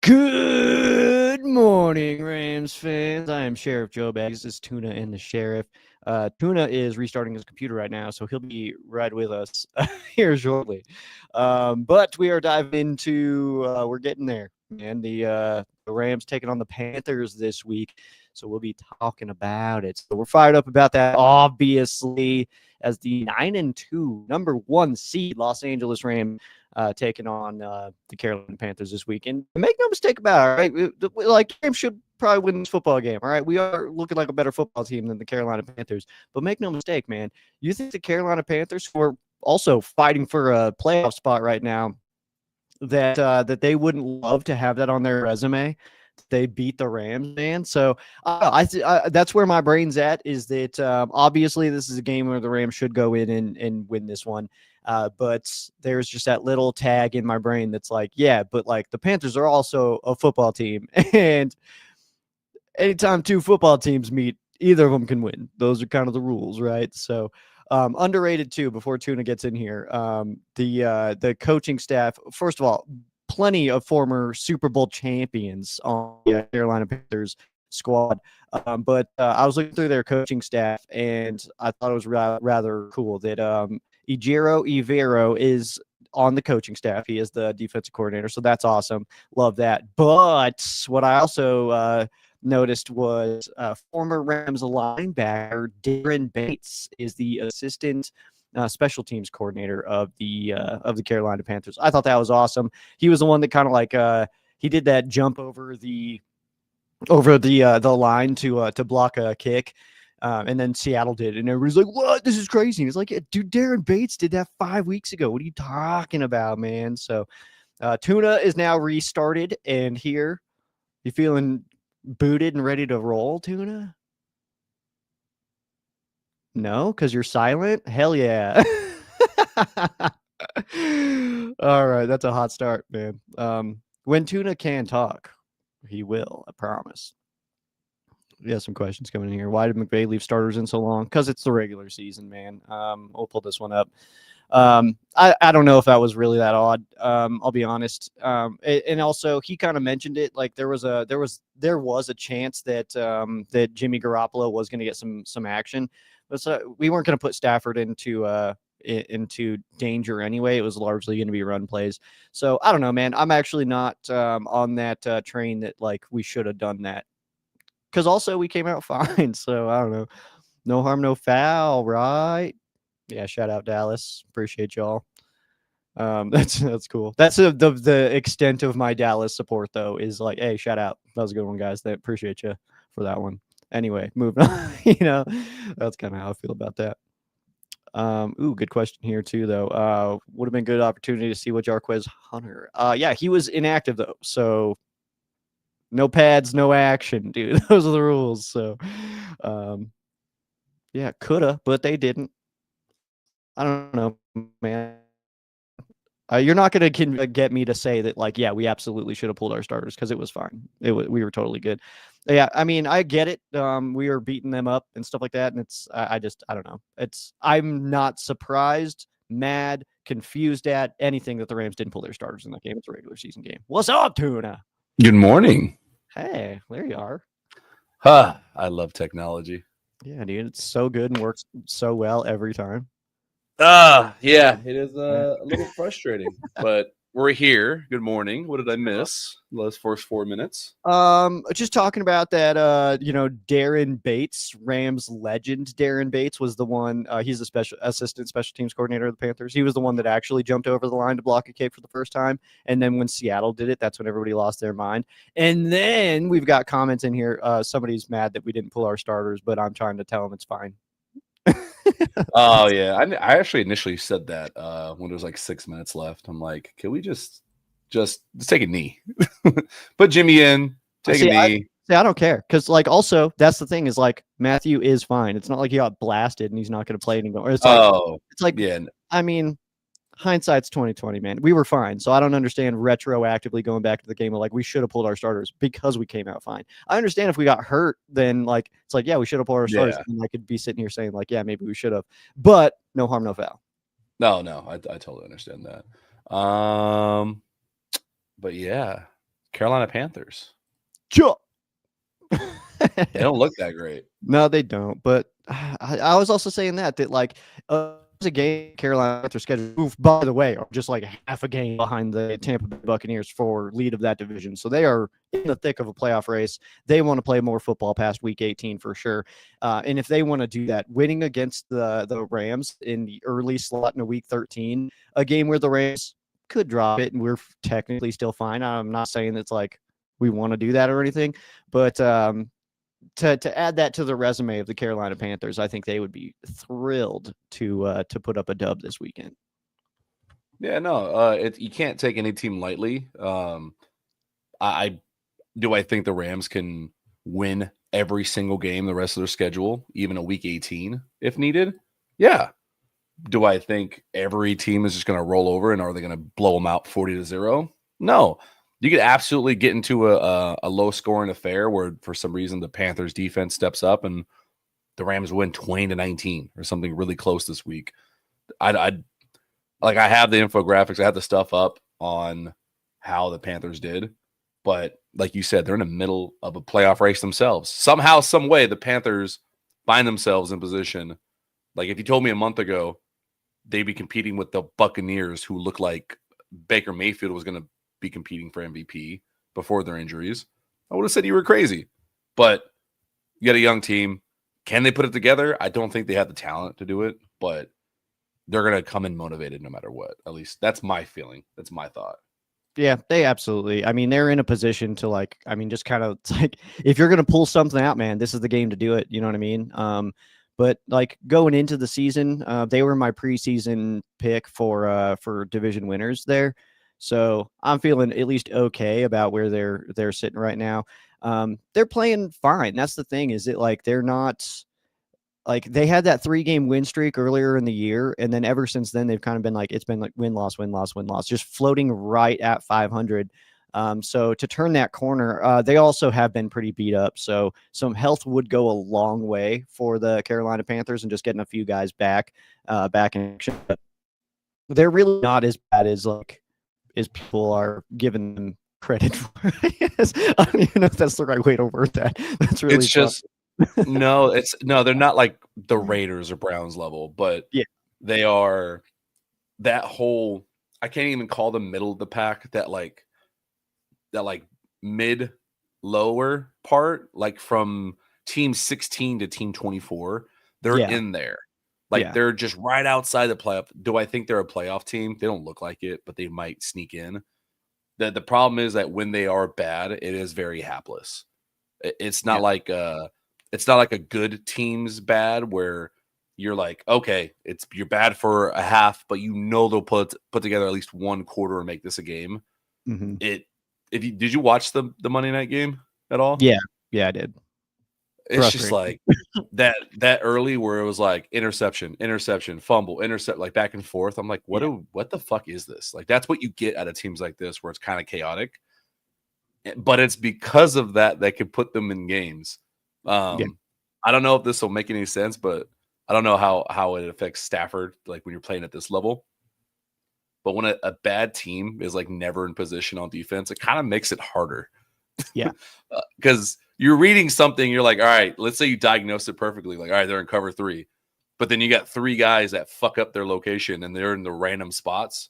Good morning, Rams fans. I am Sheriff Joe Bags. This is Tuna and the Sheriff. Tuna is restarting his computer right now, so he'll be right with us here shortly. But we are diving into, we're getting there, man. The Rams taking on the Panthers this week, so we'll be talking about it. So we're fired up about that, obviously, as the 9-2 number 1 seed Los Angeles Rams taking on the Carolina Panthers this week. And make no mistake about it, right? Like, Rams should probably win this football game, all right? We are looking like a better football team than the Carolina Panthers. But make no mistake, man, you think the Carolina Panthers, who are also fighting for a playoff spot right now, that they wouldn't love to have that on their resume? They beat the Rams, man. So that's where my brain's at, is that obviously this is a game where the Rams should go in and win this one. But there's just that little tag in my brain that's like, yeah, but like the Panthers are also a football team. And anytime two football teams meet, either of them can win. Those are kind of the rules, right? So underrated too, before Tuna gets in here, the coaching staff, first of all, plenty of former Super Bowl champions on the Carolina Panthers squad. But I was looking through their coaching staff, and I thought it was rather cool that Ejiro Evero is on the coaching staff. He is the defensive coordinator, so that's awesome. Love that. But what I also noticed was former Rams linebacker Darren Bates is the assistant special teams coordinator of the Carolina Panthers. I thought that was awesome. He was the one that kind of like he did that jump over the line to block a kick. And then Seattle did, and everybody's like, "What? This is crazy." And it's like, yeah, dude, Darren Bates did that 5 weeks ago. What are you talking about, man? So, Tuna is now restarted, and here, you feeling booted and ready to roll, Tuna? No, because you're silent. Hell yeah! All right, that's a hot start, man. When Tuna can talk, he will. I promise. Yeah, some questions coming in here. Why did McVay leave starters in so long? Because it's the regular season, man. We'll pull this one up. I don't know if that was really that odd. I'll be honest. And also he kind of mentioned it, like there was a chance that that Jimmy Garoppolo was going to get some action, but we weren't going to put Stafford into danger anyway. It was largely going to be run plays. So I don't know, man. I'm actually not on that train that like we should have done that. Because also we came out fine, so I don't know. No harm, no foul, right? Yeah, shout out Dallas. Appreciate y'all. That's cool. That's the extent of my Dallas support, though, is like, hey, shout out. That was a good one, guys. They appreciate you for that one. Anyway, moving on. That's kind of how I feel about that. Good question here too, though. Would have been a good opportunity to see what Jarquez Hunter. Yeah, he was inactive though, so no pads, no action, dude. Those are the rules. So, yeah, coulda, but they didn't. I don't know, man. You're not going to get me to say that, like, yeah, we absolutely should have pulled our starters because it was fine. We were totally good. Yeah, I mean, I get it. We were beating them up and stuff like that, and I don't know. I'm not surprised, mad, confused at anything that the Rams didn't pull their starters in that game. It's a regular season game. What's up, Tuna? Good morning. Hey, there you are. I love technology. Yeah, dude, it's so good and works so well every time. Yeah, it is a little frustrating, but we're here. Good morning. What did I miss? Those first 4 minutes. Just talking about that. Darren Bates, Rams legend. Darren Bates was the one. He's a assistant special teams coordinator of the Panthers. He was the one that actually jumped over the line to block a kick for the first time. And then when Seattle did it, that's when everybody lost their mind. And then we've got comments in here. Somebody's mad that we didn't pull our starters, but I'm trying to tell them it's fine. Oh yeah, I actually initially said that when there was like 6 minutes left. I'm like, can we just take a knee, put Jimmy in, take a knee. I don't care, because like also that's the thing is like Matthew is fine. It's not like he got blasted and he's not going to play anymore. It's like yeah. I mean, hindsight's 2020, man. We were fine, so I don't understand retroactively going back to the game of like we should have pulled our starters because we came out fine. I understand if we got hurt, then like it's like yeah, we should have pulled our starters, and I could be sitting here saying like yeah, maybe we should have, but no harm, no foul. No, I totally understand that. But yeah, Carolina Panthers. Chuck. They don't look that great. No, they don't. But I was also saying that like a game Carolina Panthers schedule, who, by the way, are just like half a game behind the Tampa Bay Buccaneers for lead of that division. So they are in the thick of a playoff race. They want to play more football past week 18 for sure. And if they want to do that, winning against the Rams in the early slot in week 13, a game where the Rams could drop it and we're technically still fine. I'm not saying it's like we want to do that or anything, but to add that to the resume of the Carolina Panthers, I think they would be thrilled to put up a dub this weekend. Yeah, no, you can't take any team lightly. I think the Rams can win every single game the rest of their schedule, even a week 18 if needed. Yeah. Do I think every team is just going to roll over and are they going to blow them out 40-0? No. You could absolutely get into a low scoring affair where for some reason the Panthers defense steps up and the Rams win 20-19 or something really close this week. I have the infographics, I have the stuff up on how the Panthers did, but like you said, they're in the middle of a playoff race themselves. Somehow, some way, the Panthers find themselves in position. Like if you told me a month ago they'd be competing with the Buccaneers, who look like Baker Mayfield was going to be competing for MVP before their injuries, I would have said you were crazy. But you got a young team. Can they put it together? I don't think they have the talent to do it, but they're going to come in motivated no matter what. At least that's my feeling. That's my thought. Yeah, they absolutely. I mean, they're in a position to just kind of, it's like, if you're going to pull something out, man, this is the game to do it. You know what I mean? But like going into the season, they were my preseason pick for division winners there. So I'm feeling at least okay about where they're sitting right now. They're playing fine. That's the thing, is it like they're not like, they had that 3-game win streak earlier in the year, and then ever since then they've kind of been like, it's been like win loss, just floating right at 500. So to turn that corner, they also have been pretty beat up. So some health would go a long way for the Carolina Panthers, and just getting a few guys back in action. But they're really not as bad as people are giving them credit for. I don't even know if that's the right way to word that. That's really it's just no, they're not like the Raiders or Browns level, but yeah, they are that whole, I can't even call them middle of the pack, that mid lower part, like from team 16 to team 24, they're in there. They're just right outside the playoff. Do I think they're a playoff team? They don't look like it, but they might sneak in. The problem is that when they are bad, it is very hapless. It's not like a good team's bad where you're like, okay, you're bad for a half, but they'll put together at least one quarter and make this a game. Mm-hmm. Did you watch the Monday night game at all? Yeah, I did. It's just like that early where it was like interception, fumble, intercept, like back and forth. I'm like, what the fuck is this? Like, that's what you get out of teams like this, where it's kind of chaotic. But it's because of that can put them in games. I don't know if this will make any sense, but I don't know how it affects Stafford, like when you're playing at this level. But when a bad team is like never in position on defense, it kind of makes it harder. Yeah. Because you're reading something, you're like, all right, let's say you diagnose it perfectly. Like, all right, they're in cover 3. But then you got 3 guys that fuck up their location and they're in the random spots.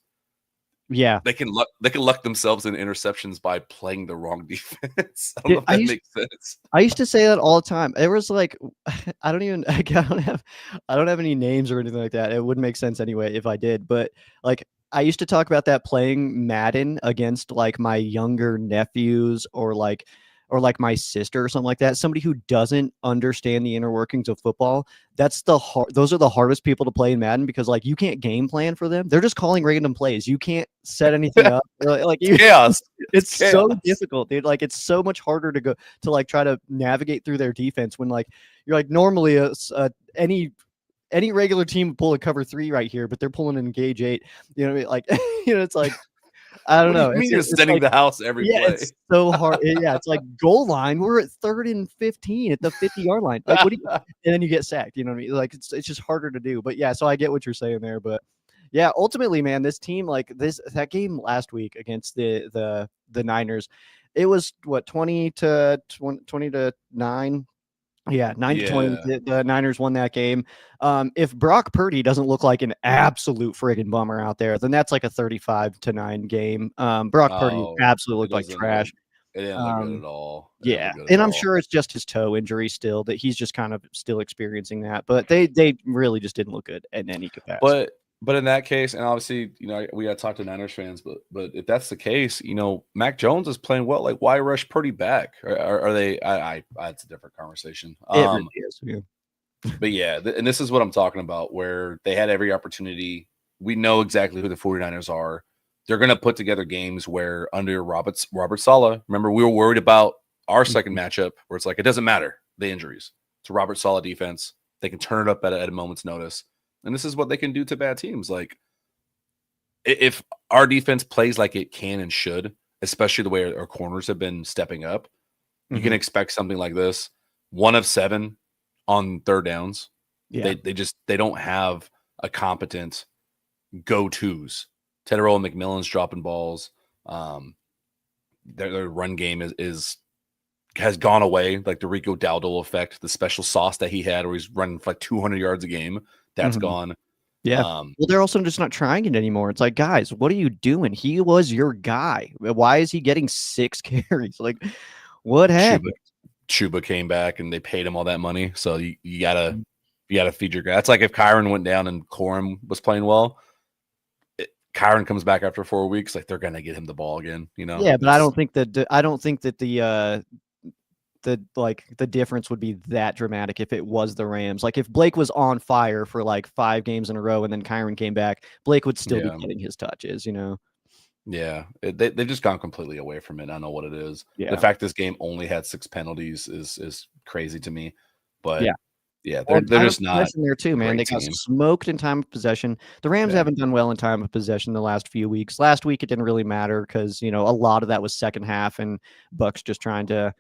Yeah. They can luck themselves in interceptions by playing the wrong defense. I don't know if that makes sense. I used to say that all the time. It was like, I don't have any names or anything like that. It wouldn't make sense anyway if I did. But like, I used to talk about that playing Madden against like my younger nephews or like my sister or something like that. Somebody who doesn't understand the inner workings of football. Those are the hardest people to play in Madden, because like you can't game plan for them. They're just calling random plays. You can't set anything up. Chaos. It's chaos. So difficult, dude. Like, it's so much harder to like try to navigate through their defense when like you're like, normally any regular team would pull a cover 3 right here, but they're pulling an engage 8. You know what I mean? Like, it's like, I don't know. You mean you're setting the house every play? It's so hard. It's like goal line. We're at 3rd and 15 at the 50-yard line. Like, and then you get sacked. You know what I mean? Like, it's just harder to do. But yeah, so I get what you're saying there. But Yeah, ultimately, man, this team, like that game last week against the Niners, it was what 20 to 9. Yeah, 9-20. Yeah. The Niners won that game. If Brock Purdy doesn't look like an absolute friggin' bummer out there, then that's like a 35-9 game. Brock Purdy Oh, absolutely it looked like doesn't look. trash. It didn't look good Um, at all. It didn't yeah, look good at and I'm all. sure it's just his toe injury still that he's just kind of still experiencing that. But they really just didn't look good in any capacity. But in that case, and obviously, we got to talk to Niners fans. But if that's the case, Mac Jones is playing well. Like, why rush Purdy back? Are they? It's a different conversation. It really is. Yeah. But yeah, and this is what I'm talking about, where they had every opportunity. We know exactly who the 49ers are. They're going to put together games where under Robert Saleh, remember, we were worried about our second matchup where it's like, it doesn't matter, the injuries. It's a Robert Saleh defense. They can turn it up at a moment's notice. And this is what they can do to bad teams. Like, if our defense plays like it can and should, especially the way our corners have been stepping up, you can expect something like this. 1 of 7 on third downs. Yeah. They don't have a competent go-tos. Tedero and McMillan's dropping balls. Their run game has gone away. Like the Rico Dowdle effect, the special sauce that he had, where he's running for like 200 yards a game, that's gone. Yeah. Well, they're also just not trying it anymore. It's like, guys, what are you doing? He was your guy. Why is he getting 6 carries? Like, what happened? Chuba came back and they paid him all that money. So you gotta feed your guy. That's like if Kyron went down and Corum was playing well. Kyron comes back after 4 weeks, like they're gonna get him the ball again. Yeah, but I don't think that the difference would be that dramatic if it was the Rams. Like if Blake was on fire for like 5 games in a row and then Kyron came back, Blake would still be getting his touches. Yeah, they've just gone completely away from it. I don't know what it is. Yeah. The fact this game only had 6 penalties is crazy to me. But yeah, Well, they're just not in there too, man. They got smoked in time of possession. The Rams haven't done well in time of possession the last few weeks. Last week it didn't really matter because a lot of that was second half and Bucks just trying to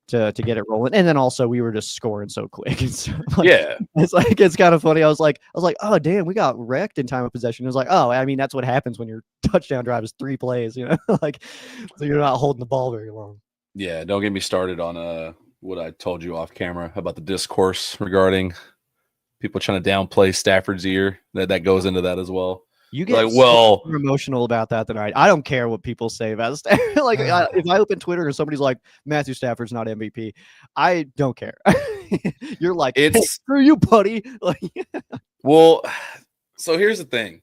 get it rolling. And then also we were just scoring so quick. And so, it's kind of funny. I was like, oh damn, we got wrecked in time of possession. It was like, oh, I mean, that's what happens when your touchdown drive is 3 plays, like so you're not holding the ball very long. Yeah, don't get me started on what I told you off camera about the discourse regarding people trying to downplay Stafford's ear. That goes into that as well. You get more emotional about that than I don't care what people say about Stafford. Like if I open Twitter and somebody's like Matthew Stafford's not MVP, I don't care. You're like, it's hey, screw you, buddy. Like, well, so here's the thing.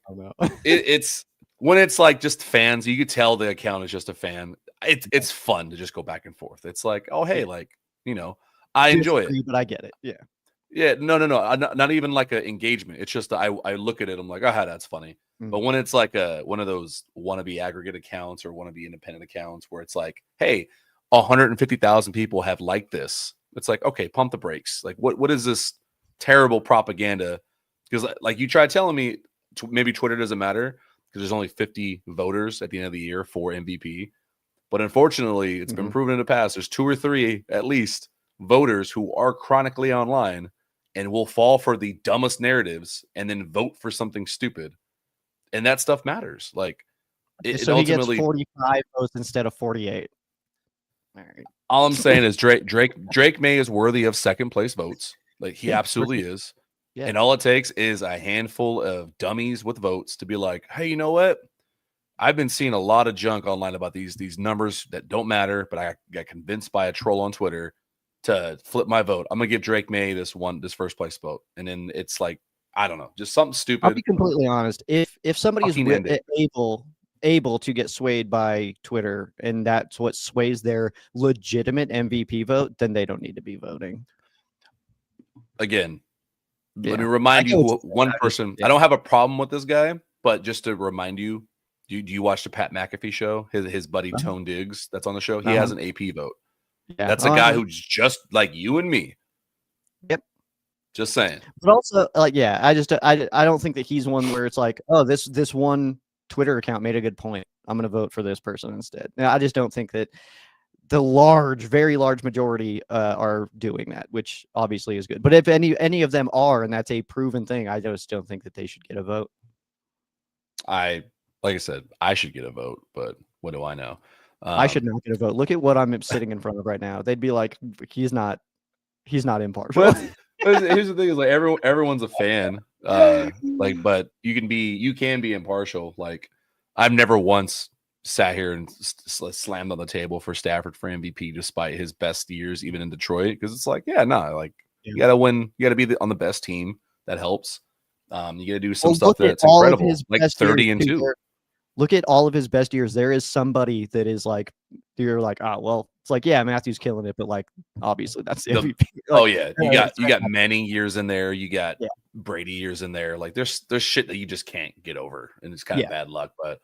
It's when it's like just fans, you could tell the account is just a fan. It's fun to just go back and forth. It's like, oh hey, like I enjoy it, but I get it. Yeah. Yeah, no, not even like an engagement. It's just I look at it, I'm like, oh, that's funny. But when it's like one of those wannabe aggregate accounts or wannabe independent accounts where it's like, hey, 150,000 people have liked this, it's like, okay, pump the brakes. Like, what is this terrible propaganda? Because like you try telling me maybe Twitter doesn't matter because there's only 50 voters at the end of the year for MVP. But unfortunately, it's been proven in the past. There's 2 or 3 at least voters who are chronically online and will fall for the dumbest narratives and then vote for something stupid. And that stuff matters. Like, so he gets 45 votes instead of 48. All right. All I'm saying is Drake May is worthy of second place votes. Like he absolutely is. Yeah. And all it takes is a handful of dummies with votes to be like, hey, you know what? I've been seeing a lot of junk online about these numbers that don't matter, but I got convinced by a troll on Twitter to flip my vote. I'm gonna give Drake May this first place vote, and then it's like, I don't know, just something stupid. I'll be completely honest. If somebody is able to get swayed by Twitter, and that's what sways their legitimate MVP vote, then they don't need to be voting. Again, let me remind you, one person. I don't have a problem with this guy, but just to remind you, do you watch the Pat McAfee show? His buddy Tone Diggs, that's on the show. He has an AP vote. Yeah. That's a guy who's just like you and me. Yep. Just saying. But also, like, yeah, I don't think that he's one where it's like, oh, this one Twitter account made a good point. I'm going to vote for this person instead. Now, I just don't think that the very large majority are doing that, which obviously is good. But if any of them are, and that's a proven thing, I just don't think that they should get a vote. like I said, I should get a vote, but what do I know? I should not get a vote. Look at what I'm sitting in front of right now. They'd be like, he's not impartial. But here's the thing: is like everyone's a fan, but you can be impartial. Like I've never once sat here and slammed on the table for Stafford for MVP despite his best years, even in Detroit, because it's like, yeah, no, like you got to win, you got to be on the best team. That helps. You got to do some stuff that's incredible, like 30-2. Look at all of his best years. There is somebody that is like, you're like, oh, well, it's like, yeah, Matthew's killing it, but like, obviously that's the MVP. Like, you got Manning years in there. You got Brady years in there. Like there's shit that you just can't get over, and it's kind of bad luck. But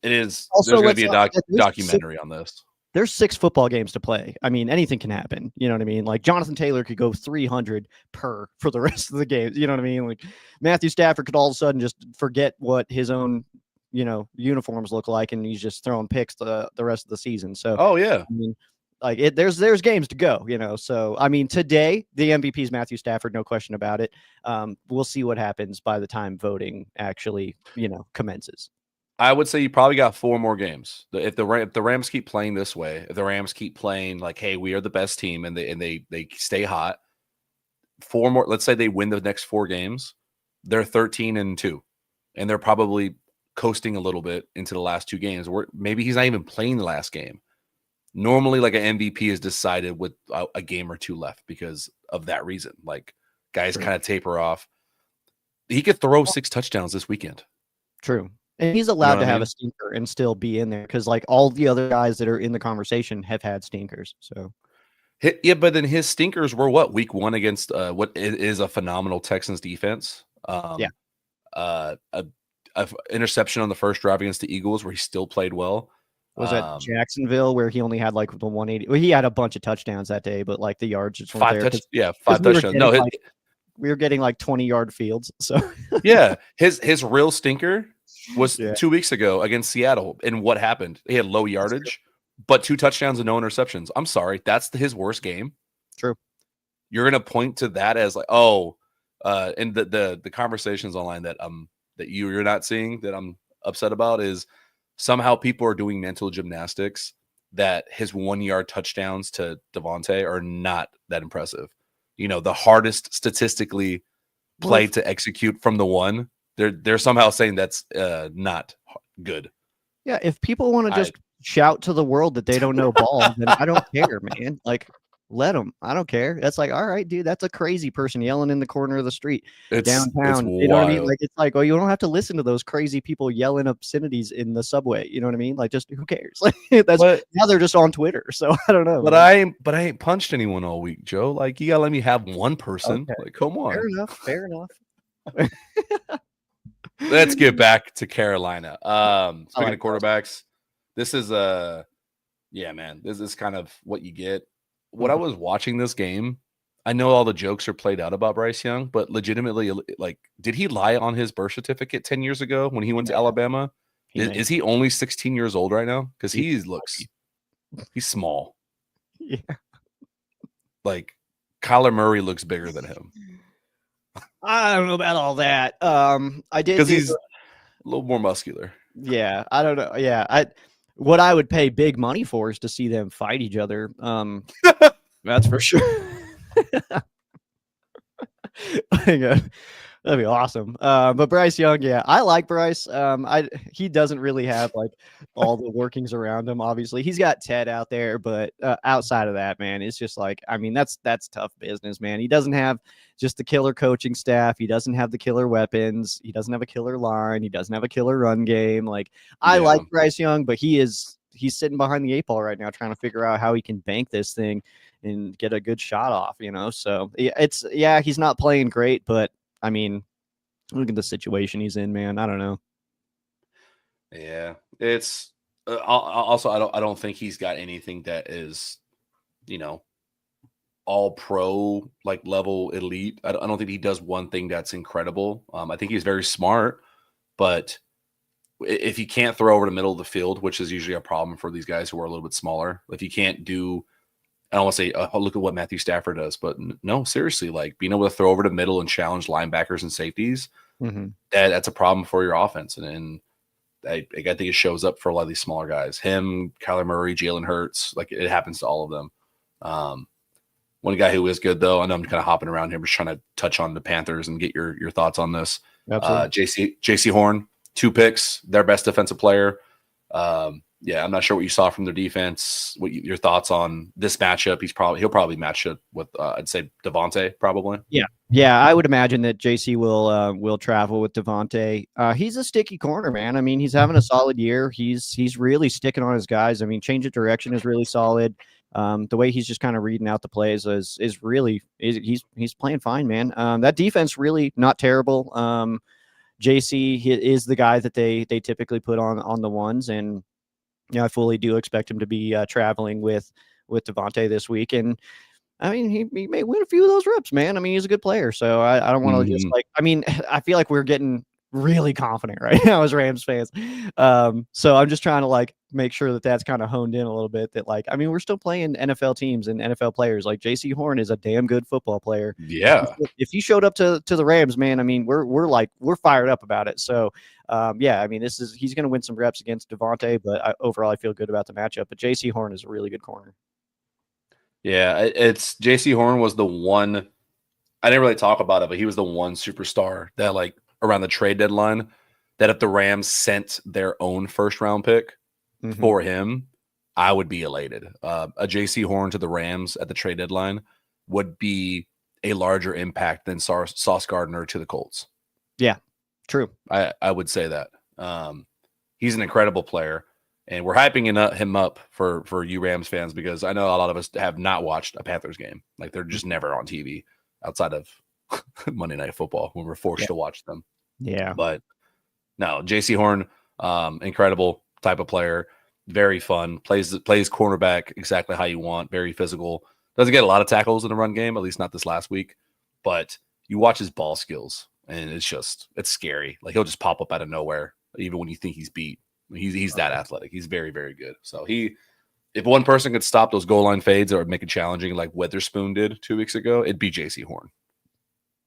it is. Also, there's going to be a documentary on this. There's 6 football games to play. I mean, anything can happen. You know what I mean? Like Jonathan Taylor could go 300 for the rest of the games. You know what I mean? Like Matthew Stafford could all of a sudden just forget what his own uniforms look like, and he's just throwing picks the rest of the season. So I mean, like there's games to go, so I mean, today the MVP is Matthew Stafford, no question about it. We'll see what happens by the time voting actually commences. I would say you probably got 4 more games. If the Rams keep playing this way, if the Rams keep playing like, hey, we are the best team, and they stay hot, 4 more, let's say they win the next 4 games, they're 13-2, and they're probably coasting a little bit into the last 2 games, where maybe he's not even playing the last game. Normally, like an MVP is decided with a game or 2 left because of that reason. Like guys kind of taper off. He could throw 6 touchdowns this weekend. True. And he's allowed to have a stinker and still be in there, because like all the other guys that are in the conversation have had stinkers. So yeah, but then his stinkers were what, week 1 against what is a phenomenal Texans defense. A interception on the first drive against the Eagles where he still played well. Was that Jacksonville where he only had like the 180? Well, he had a bunch of touchdowns that day, but like the yards just weren't there. 5 touchdowns. No, we were getting like 20-yard fields. So yeah, his real stinker was 2 weeks ago against Seattle. And what happened? He had low yardage, but 2 touchdowns and no interceptions. I'm sorry, that's his worst game. True. You're gonna point to that as like, and the conversations online that you're not seeing that I'm upset about is somehow people are doing mental gymnastics that his 1-yard touchdowns to Devontae are not that impressive. The hardest statistically play to execute from the 1. They're somehow saying that's not good. Yeah, if people want to just shout to the world that they don't know ball, then I don't care, man. Like, let them. I don't care. That's like, all right, dude, that's a crazy person yelling in the corner of the street downtown. You know what I mean? Like, it's like, oh, you don't have to listen to those crazy people yelling obscenities in the subway. You know what I mean? Like, just who cares? Like, now they're just on Twitter. So I don't know. But I ain't punched anyone all week, Joe. Like, you gotta let me have one person. Okay. Like, come on. Fair enough. Let's get back to Carolina. Speaking of quarterbacks, this is man, this is kind of what you get. When I was watching this game, I know all the jokes are played out about Bryce Young, but legitimately, like, did he lie on his birth certificate 10 years ago when he went to Alabama? Is he only 16 years old right now? Because he's small. Yeah. Like, Kyler Murray looks bigger than him. I don't know about all that. I did, because he's a little more muscular. Yeah, I don't know. Yeah, what I would pay big money for is to see them fight each other. That's for sure. That'd be awesome. But Bryce Young, yeah, I like Bryce. He doesn't really have like all the workings around him. Obviously, he's got Ted out there, but outside of that, man, it's just like, I mean, that's tough business, man. He doesn't have just the killer coaching staff. He doesn't have the killer weapons. He doesn't have a killer line. He doesn't have a killer run game. Like, I like Bryce Young, but he's sitting behind the 8 ball right now, trying to figure out how he can bank this thing and get a good shot off. So he's not playing great, but I mean, look at the situation he's in, man. I don't know. Yeah, it's also I don't think he's got anything that is, all pro like level elite. I don't think he does one thing that's incredible. I think he's very smart, but if you can't throw over the middle of the field, which is usually a problem for these guys who are a little bit smaller, if you can't do, I don't want to say, look at what Matthew Stafford does, but no, seriously, like being able to throw over the middle and challenge linebackers and safeties, Mm-hmm. that's a problem for your offense. And I think it shows up for a lot of these smaller guys. Him, Kyler Murray, Jalen Hurts, like it happens to all of them. One guy who is good though, I know I'm kind of hopping around here, just trying to touch on the Panthers and get your thoughts on this. Absolutely. JC Horn, 2 picks, their best defensive player. Yeah, I'm not sure what you saw from their defense. Your thoughts on this matchup? He'll probably match it with I'd say Devontae probably. Yeah, I would imagine that JC will travel with Devontae. He's a sticky corner, man. I mean, he's having a solid year. He's really sticking on his guys. I mean, change of direction is really solid. The way he's just kind of reading out the plays is really he's playing fine, man. That defense really not terrible. JC is the guy that they typically put on the ones, and I fully do expect him to be traveling with Devontae this week. And I mean, he may win a few of those reps, man. I mean, he's a good player. So I don't want to just I mean, I feel like we're getting really confident right now as Rams fans. So I'm just trying to make sure that that's kind of honed in a little bit, that I mean, we're still playing NFL teams and NFL players. Like JC Horn is a damn good football player. Yeah. If he showed up to the Rams, man, I mean, we're fired up about it. So yeah, I mean, he's going to win some reps against Devontae, but overall I feel good about the matchup. But JC Horn is a really good corner. Yeah, it's JC Horn was the one. I didn't really talk about it, but he was the one superstar that around the trade deadline that if the Rams sent their own first round pick for him, I would be elated. A JC Horn to the Rams at the trade deadline would be a larger impact than Sauce Gardner to the Colts. Yeah, true. I would say that. He's an incredible player. And we're hyping him up for you Rams fans because I know a lot of us have not watched a Panthers game. Like they're just never on TV outside of Monday Night Football when we're forced to watch them. Yeah. But no, JC Horn, incredible type of player, very fun, plays cornerback exactly how you want, very physical. Doesn't get a lot of tackles in the run game, at least not this last week. But you watch his ball skills and it's scary. Like he'll just pop up out of nowhere, even when you think he's beat. He's that athletic. He's very, very good. So if one person could stop those goal line fades or make it challenging like Witherspoon did 2 weeks ago, it'd be JC Horn.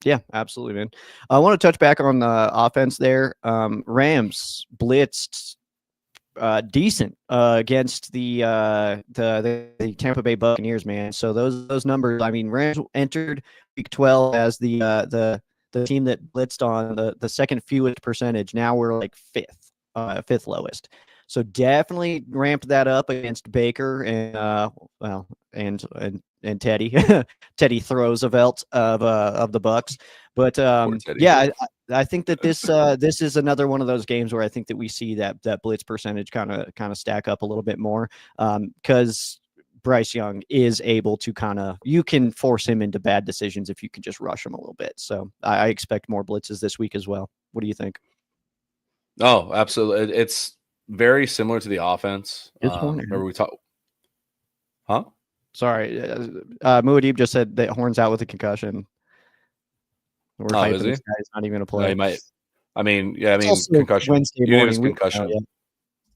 Yeah, absolutely, man. I want to touch back on the offense there. Rams blitzed decent against the Tampa Bay Buccaneers, man. So those numbers, I mean, Rams entered week 12 as the team that blitzed on the second fewest percentage. Now we're like fifth lowest. So definitely ramped that up against Baker and Teddy. Teddy throws of the Bucks. But yeah, I think that this is another one of those games where I think that we see that blitz percentage kind of stack up a little bit more because Bryce Young is able to you can force him into bad decisions if you can just rush him a little bit. So I expect more blitzes this week as well. What do you think? Oh, absolutely. It's very similar to the offense. Remember we talked? Huh? Sorry. Muad'Dib just said that Horn's out with a concussion. We're hyping this guy. He's not even going to play. No, he might. I mean, concussion. Wednesday morning. Concussion.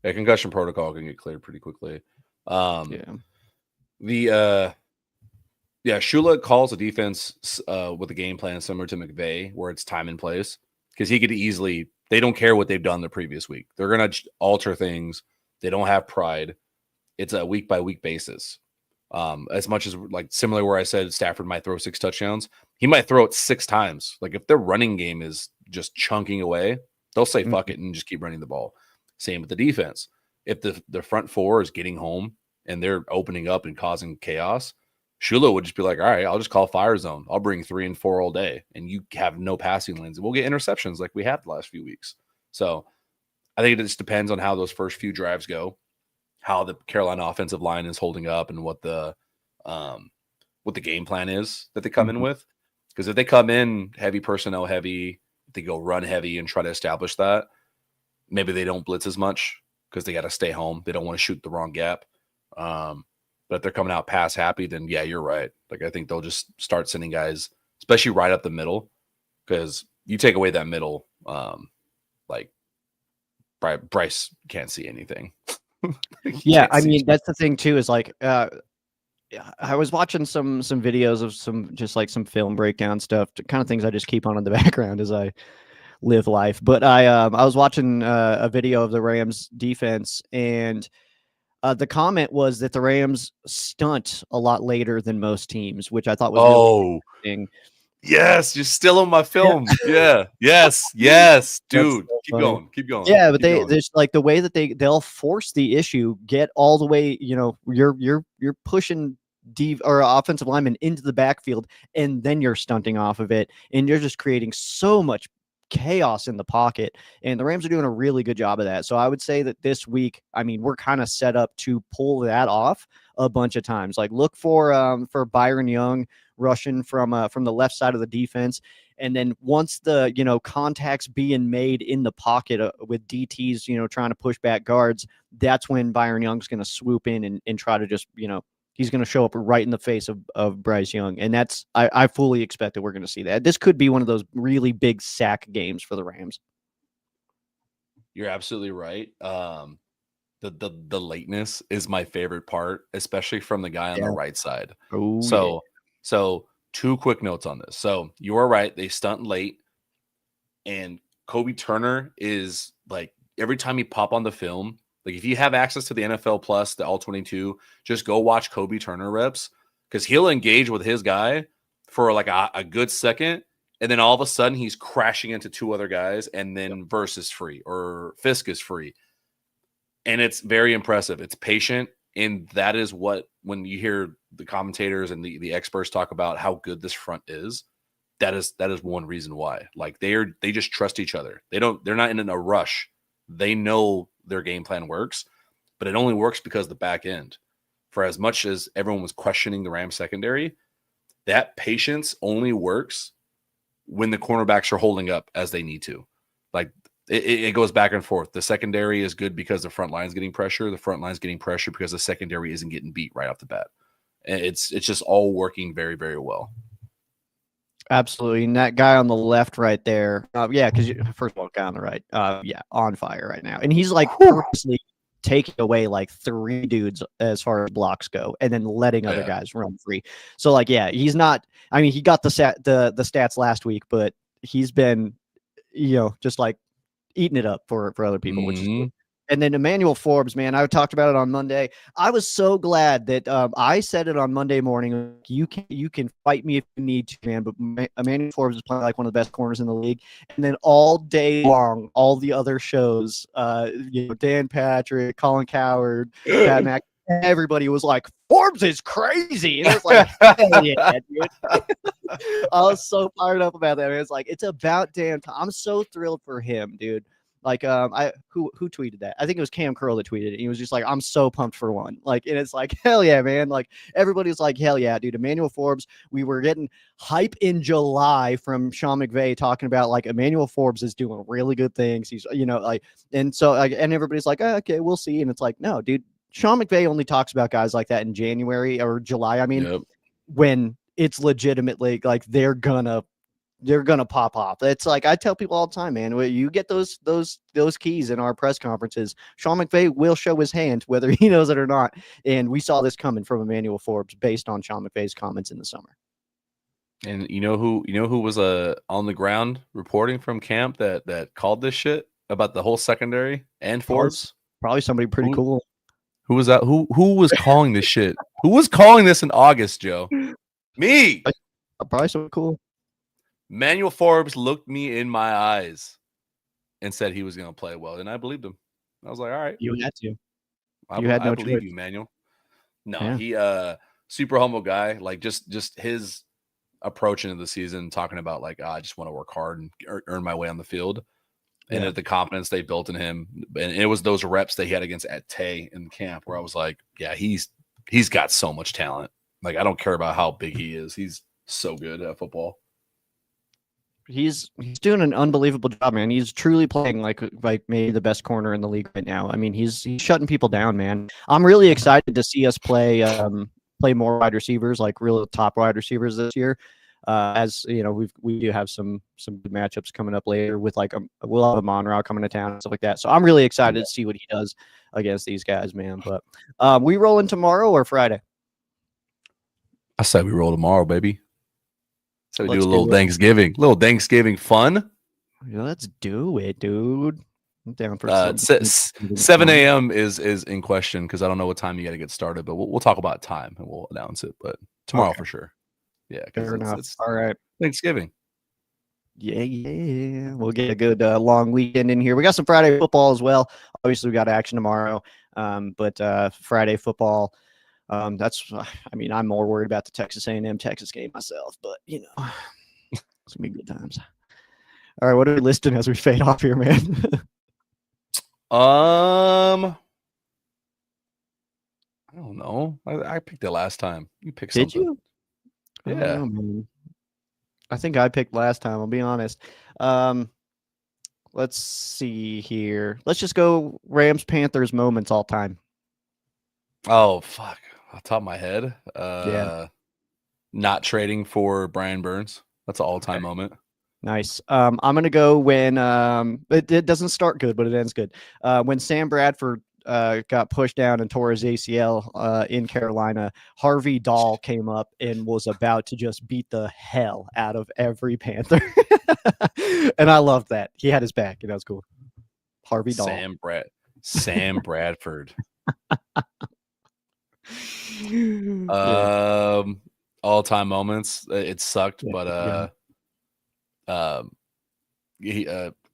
Yeah, concussion protocol can get cleared pretty quickly. Shula calls a defense with a game plan similar to McVay, where it's time and place, because he could easily. They don't care what they've done the previous week. They're going to alter things. They don't have pride. It's a week by week basis. As much as similar where I said Stafford might throw 6 touchdowns, he might throw it 6 times. Like if their running game is just chunking away, they'll say fuck it and just keep running the ball. Same with the defense. If the front four is getting home and they're opening up and causing chaos, Shula would just be like, all right, I'll just call fire zone. I'll bring 3 and 4 all day, and you have no passing lanes. We'll get interceptions like we have the last few weeks. So I think it just depends on how those first few drives go, how the Carolina offensive line is holding up, and what the game plan is that they come in with. Because if they come in heavy personnel heavy, if they go run heavy and try to establish that, maybe they don't blitz as much because they got to stay home. They don't want to shoot the wrong gap. But if they're coming out pass happy, then yeah, you're right. I think they'll just start sending guys, especially right up the middle, because you take away that middle, Bryce can't see anything. Yeah, I mean that's the thing too. Is I was watching some videos of some film breakdown stuff, kind of things I just keep on in the background as I live life. But I was watching a video of the Rams defense, and the comment was that the Rams stunt a lot later than most teams, which I thought was really interesting. Yes, you're still on my film. Yeah. Yes, That's dude. so Keep funny. going, keep going. Yeah, but Keep going. there's like the way that they'll force the issue, get all the way, you're pushing or offensive lineman into the backfield, and then you're stunting off of it, and you're just creating so much chaos in the pocket. And the Rams are doing a really good job of that. So I would say that this week, I mean, we're kind of set up to pull that off a bunch of times. Like look for Byron Young rushing from the left side of the defense. And then once the, contacts being made in the pocket with DTs, trying to push back guards, that's when Byron Young's going to swoop in and try to just, he's going to show up right in the face of Bryce Young. And I fully expect that we're going to see that. This could be one of those really big sack games for the Rams. You're absolutely right. The lateness is my favorite part, especially from the guy on the right side. Oh, so two quick notes on this. So you are right. They stunt late, and Kobe Turner is like, every time he pop on the film, like if you have access to the NFL Plus, the All 22, just go watch Kobe Turner reps, because he'll engage with his guy for like a good second, and then all of a sudden he's crashing into two other guys, and then Verse is free or Fisk is free. And it's very impressive. It's patient. And that is what, when you hear the commentators and the experts talk about how good this front is, that is one reason why. Like they just trust each other. They're not in a rush. They know their game plan works, but it only works because the back end. For as much as everyone was questioning the Rams secondary, that patience only works when the cornerbacks are holding up as they need to. Like it goes back and forth. The secondary is good because the front line's getting pressure. The front line's getting pressure because the secondary isn't getting beat right off the bat. And it's just all working very, very well. Absolutely. And that guy on the left right there, because first of all, guy on the right, on fire right now. And he's like purposely taking away like 3 dudes as far as blocks go, and then letting other guys run free. So like, he's not, I mean, he got the stats last week, but he's been, just like eating it up for other people, which is cool. And then Emmanuel Forbes, man, I talked about it on Monday. I was so glad that I said it on Monday morning. You can fight me if you need to, man. But Emmanuel Forbes is playing like one of the best corners in the league. And then all day long, all the other shows, Dan Patrick, Colin Coward, Pat Mack, everybody was like, Forbes is crazy. And it was like, hell yeah, dude. I was so fired up about that, man. It's like, it's about damn time. I'm so thrilled for him, dude. Like, who tweeted that? I think it was Cam Curl that tweeted it. He was just like, I'm so pumped for one. Like, and it's like, hell yeah, man. Like, everybody's like, hell yeah, dude. Emmanuel Forbes, we were getting hype in July from Sean McVay talking about like Emmanuel Forbes is doing really good things. He's, and so, like, and everybody's like, oh, okay, we'll see. And it's like, no, dude, Sean McVay only talks about guys like that in January or July. I mean, when it's legitimately like they're gonna pop off. It's like I tell people all the time, man, when you get those keys in our press conferences, Sean McVay will show his hand whether he knows it or not. And we saw this coming from Emmanuel Forbes based on Sean McVay's comments in the summer. And you know who was on the ground reporting from camp that called this shit about the whole secondary and Forbes? Probably somebody pretty cool. Who was that? Who was calling this shit? Who was calling this in August, Joe? Me. Probably somebody cool. Emmanuel Forbes looked me in my eyes and said he was going to play well, and I believed him. I was like, all right. You had to. I believe you, Emmanuel. No, he super humble guy. Like just his approach into the season, talking about like, I just want to work hard and earn my way on the field. And the confidence they built in him. And it was those reps that he had against Tay in camp where I was like, yeah, he's got so much talent. Like, I don't care about how big he is. He's so good at football. He's doing an unbelievable job, man. He's truly playing like maybe the best corner in the league right now. I mean, he's shutting people down, man. I'm really excited to see us play more wide receivers, like real top wide receivers this year. As you know, we do have some good matchups coming up later with like we'll have a Monroe coming to town and stuff like that. So I'm really excited to see what he does against these guys, man. But we rolling tomorrow or Friday? I say we roll tomorrow, baby. So we do a little Thanksgiving fun. Let's do it, dude. I'm down for some 7 a.m. is in question because I don't know what time you got to get started, but we'll talk about time and we'll announce it. But tomorrow for sure. Yeah, because it's all right. Thanksgiving. Yeah. We'll get a good long weekend in here. We got some Friday football as well. Obviously, we got action tomorrow, but Friday football. That's. I mean, I'm more worried about the Texas A&M Texas game myself, but you know, it's gonna be good times. All right, what are we listing as we fade off here, man? I don't know. I picked it last time. You picked Did something. you? Yeah. I think I picked last time. I'll be honest. Let's see here. Let's just go Rams Panthers moments all time. Oh fuck! Off the top of my head, Yeah. not trading for Brian Burns. That's an all-time moment. Nice. I'm gonna go when it doesn't start good, but it ends good. When Sam Bradford got pushed down and tore his ACL in Carolina, Harvey Dahl came up and was about to just beat the hell out of every Panther. And I loved that. He had his back, and that was cool. Harvey Dahl. Sam Bradford. Yeah. All-time moments. It sucked, but I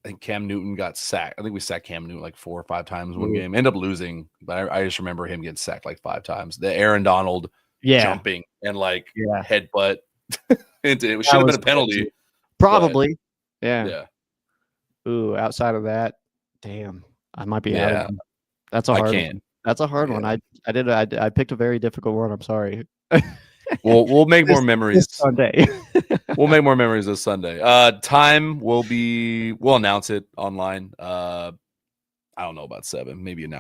think Cam Newton got sacked. I think we sacked Cam Newton like 4 or 5 times one game. End up losing, but I just remember him getting sacked like 5 times. The Aaron Donald jumping and like headbutt. It should have been a penalty. Crazy. Probably. Yeah. Ooh, outside of that, damn, I might be out of them. That's a hard one. That's a hard one. I picked a very difficult one. I'm sorry. We'll make more memories this Sunday. We'll make more memories this Sunday. Time we'll announce it online. I don't know about 7, maybe an hour.